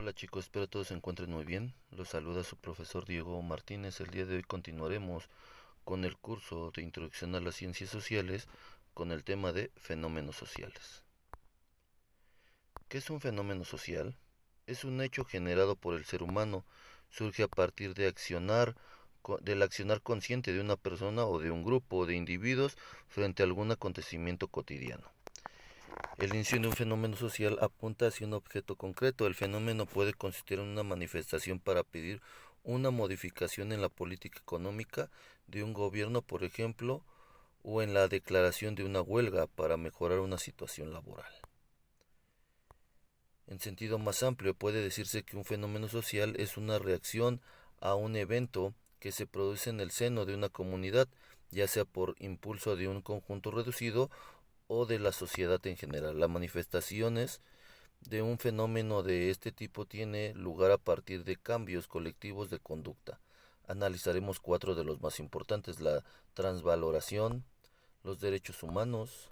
Hola chicos, espero todos se encuentren muy bien. Los saluda su profesor Diego Martínez. El día de hoy continuaremos con el curso de Introducción a las Ciencias Sociales con el tema de fenómenos sociales. ¿Qué es un fenómeno social? Es un hecho generado por el ser humano. Surge a partir del accionar consciente de una persona o de un grupo de individuos frente a algún acontecimiento cotidiano. El inicio de un fenómeno social apunta hacia un objeto concreto. El fenómeno puede consistir en una manifestación para pedir una modificación en la política económica de un gobierno, por ejemplo, o en la declaración de una huelga para mejorar una situación laboral. En sentido más amplio, puede decirse que un fenómeno social es una reacción a un evento que se produce en el seno de una comunidad, ya sea por impulso de un conjunto reducido o de la sociedad en general. Las manifestaciones de un fenómeno de este tipo tiene lugar a partir de cambios colectivos de conducta. Analizaremos cuatro de los más importantes: la transvaloración, los derechos humanos,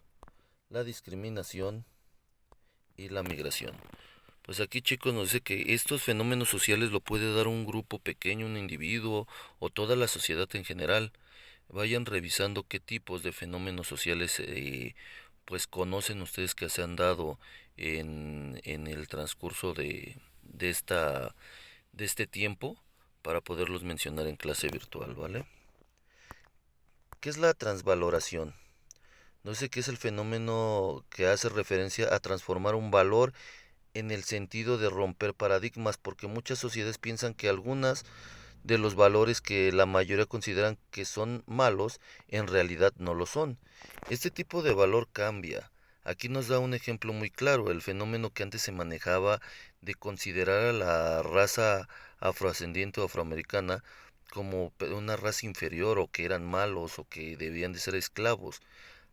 la discriminación y la migración. Pues aquí chicos nos dice que estos fenómenos sociales lo puede dar un grupo pequeño, un individuo o toda la sociedad en general. Vayan revisando qué tipos de fenómenos sociales pues conocen ustedes que se han dado en el transcurso de este tiempo para poderlos mencionar en clase virtual, ¿vale? ¿Qué es la transvaloración? No sé qué es el fenómeno que hace referencia a transformar un valor en el sentido de romper paradigmas, porque muchas sociedades piensan que algunas de los valores que la mayoría consideran que son malos, en realidad no lo son. Este tipo de valor cambia. Aquí nos da un ejemplo muy claro: el fenómeno que antes se manejaba de considerar a la raza afroascendiente o afroamericana como una raza inferior, o que eran malos, o que debían de ser esclavos.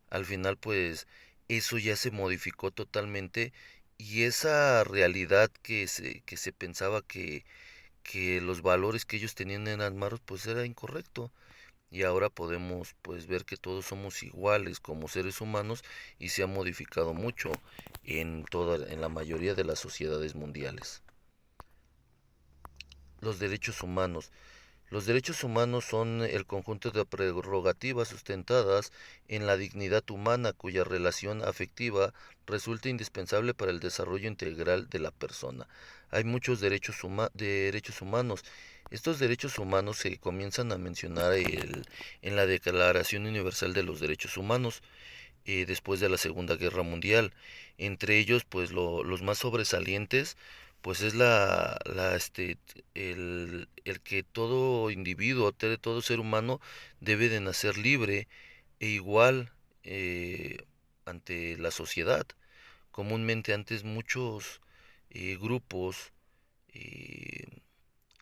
Al final pues eso ya se modificó totalmente, y esa realidad que se pensaba que los valores que ellos tenían eran malos, pues era incorrecto. Y ahora podemos pues ver que todos somos iguales como seres humanos, y se ha modificado mucho en la mayoría de las sociedades mundiales. Los derechos humanos. Los derechos humanos son el conjunto de prerrogativas sustentadas en la dignidad humana, cuya relación afectiva resulta indispensable para el desarrollo integral de la persona. Hay muchos derechos humanos. Estos derechos humanos se comienzan a mencionar en la Declaración Universal de los Derechos Humanos, después de la Segunda Guerra Mundial. Entre ellos, pues los más sobresalientes, pues es el que todo individuo, todo ser humano debe de nacer libre e igual eh, ante la sociedad. Comúnmente antes muchos grupos eh,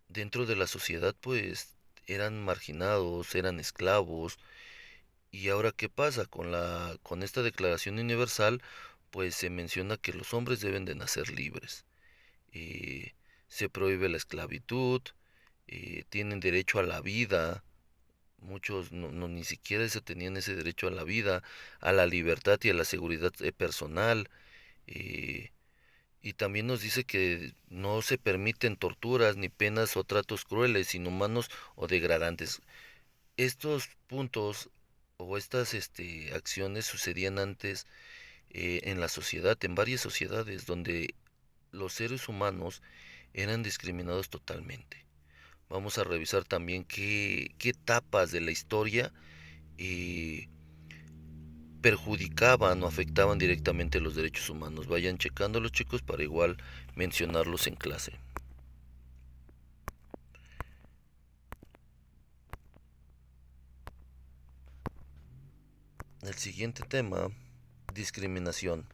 dentro de la sociedad pues eran marginados, eran esclavos. ¿Y ahora qué pasa? Con esta Declaración Universal, pues se menciona que los hombres deben de nacer libres. Eh, Se prohíbe la esclavitud, tienen derecho a la vida. Muchos ni siquiera se tenían ese derecho a la vida, a la libertad y a la seguridad personal. eh, y también nos dice que no se permiten torturas ni penas o tratos crueles, inhumanos o degradantes. Estos puntos o estas acciones sucedían antes en la sociedad, en varias sociedades donde los seres humanos eran discriminados totalmente. Vamos a revisar también qué etapas de la historia eh, perjudicaban o afectaban directamente los derechos humanos. Vayan checándolos chicos para igual mencionarlos en clase. El siguiente tema: discriminación.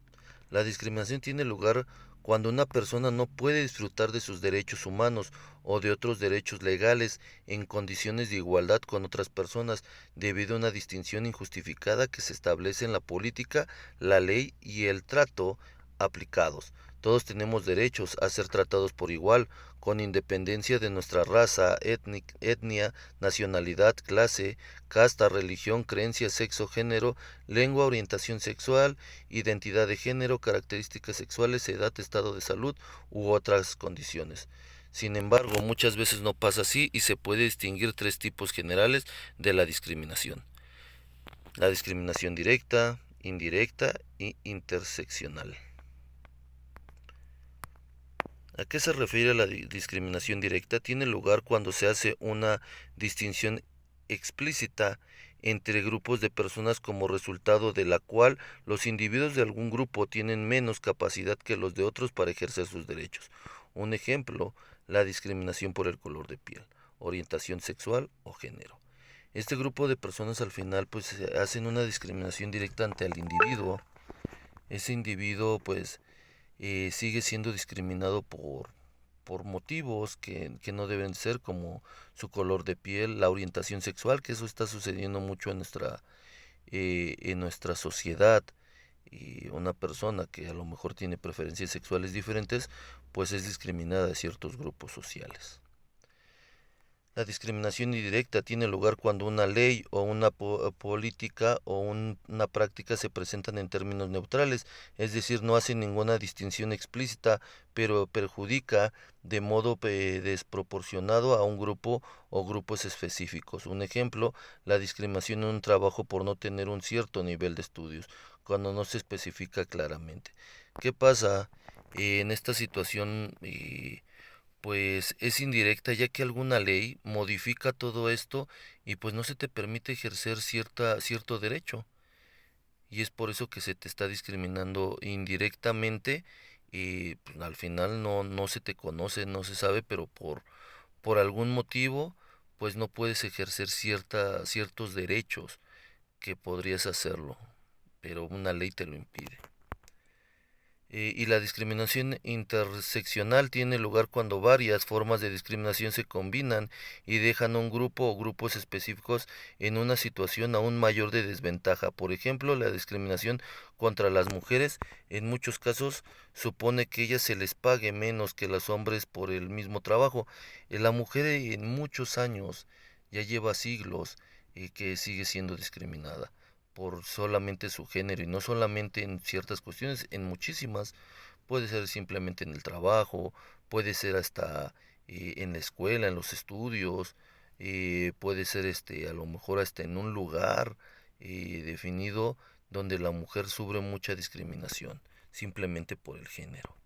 La discriminación tiene lugar cuando una persona no puede disfrutar de sus derechos humanos o de otros derechos legales en condiciones de igualdad con otras personas, debido a una distinción injustificada que se establece en la política, la ley y el trato aplicados. Todos tenemos derechos a ser tratados por igual, con independencia de nuestra raza, etnia, nacionalidad, clase, casta, religión, creencia, sexo, género, lengua, orientación sexual, identidad de género, características sexuales, edad, estado de salud u otras condiciones. Sin embargo, muchas veces no pasa así y se puede distinguir tres tipos generales de la discriminación: la discriminación directa, indirecta y interseccional. ¿A qué se refiere la discriminación directa? Tiene lugar cuando se hace una distinción explícita entre grupos de personas como resultado de la cual los individuos de algún grupo tienen menos capacidad que los de otros para ejercer sus derechos. Un ejemplo, la discriminación por el color de piel, orientación sexual o género. Este grupo de personas al final pues hacen una discriminación directa ante el individuo. Ese individuo pues sigue siendo discriminado por motivos que no deben ser, como su color de piel, la orientación sexual, que eso está sucediendo mucho en nuestra sociedad. Y una persona que a lo mejor tiene preferencias sexuales diferentes, pues es discriminada de ciertos grupos sociales. La discriminación indirecta tiene lugar cuando una ley o una política o una práctica se presentan en términos neutrales, es decir, no hace ninguna distinción explícita, pero perjudica de modo desproporcionado a un grupo o grupos específicos. Un ejemplo, la discriminación en un trabajo por no tener un cierto nivel de estudios, cuando no se especifica claramente. ¿Qué pasa en esta situación? Pues es indirecta, ya que alguna ley modifica todo esto y pues no se te permite ejercer cierto derecho, y es por eso que se te está discriminando indirectamente. Y pues, al final no se te conoce, no se sabe, pero por algún motivo pues no puedes ejercer ciertos derechos que podrías hacerlo, pero una ley te lo impide. Y la discriminación interseccional tiene lugar cuando varias formas de discriminación se combinan y dejan a un grupo o grupos específicos en una situación aún mayor de desventaja. Por ejemplo, la discriminación contra las mujeres en muchos casos supone que ellas se les pague menos que los hombres por el mismo trabajo. La mujer en muchos años, ya lleva siglos, que sigue siendo discriminada por solamente su género, y no solamente en ciertas cuestiones, en muchísimas. Puede ser simplemente en el trabajo, puede ser hasta en la escuela, en los estudios, puede ser a lo mejor hasta en un lugar definido, donde la mujer sufre mucha discriminación simplemente por el género.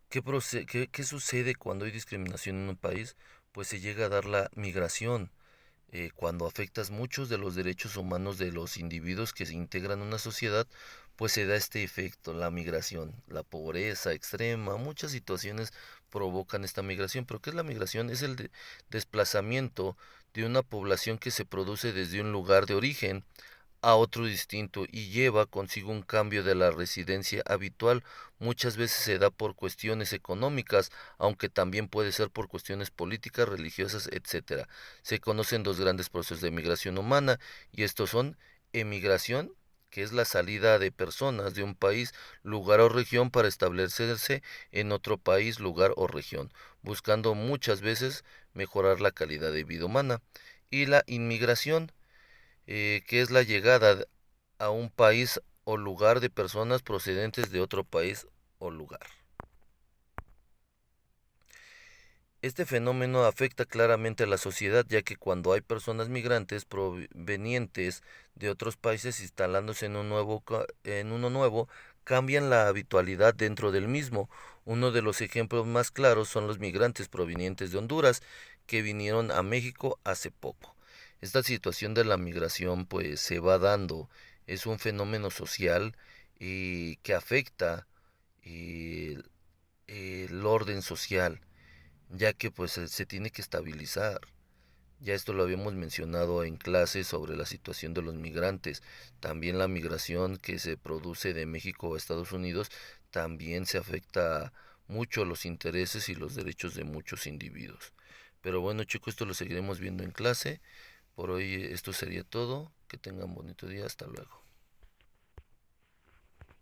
¿Qué sucede cuando hay discriminación en un país? Pues se llega a dar la migración, cuando afectas muchos de los derechos humanos de los individuos que se integran en una sociedad, pues se da este efecto, la migración, la pobreza extrema, muchas situaciones provocan esta migración. ¿Pero qué es la migración? Es el desplazamiento de una población que se produce desde un lugar de origen a otro distinto y lleva consigo un cambio de la residencia habitual. Muchas veces se da por cuestiones económicas, aunque también puede ser por cuestiones políticas, religiosas, etcétera. Se conocen dos grandes procesos de migración humana, y estos son emigración, que es la salida de personas de un país, lugar o región para establecerse en otro país, lugar o región, buscando muchas veces mejorar la calidad de vida humana. Y la inmigración, que es la llegada a un país o lugar de personas procedentes de otro país o lugar. Este fenómeno afecta claramente a la sociedad, ya que cuando hay personas migrantes provenientes de otros países instalándose en uno nuevo, cambian la habitualidad dentro del mismo. Uno de los ejemplos más claros son los migrantes provenientes de Honduras, que vinieron a México hace poco. Esta situación de la migración pues se va dando, es un fenómeno social y que afecta el el orden social, ya que pues se tiene que estabilizar. Ya esto lo habíamos mencionado en clases sobre la situación de los migrantes. También la migración que se produce de México a Estados Unidos también se afecta mucho los intereses y los derechos de muchos individuos. Pero bueno, chicos, esto lo seguiremos viendo en clase. Por hoy esto sería todo. Que tengan bonito día. Hasta luego.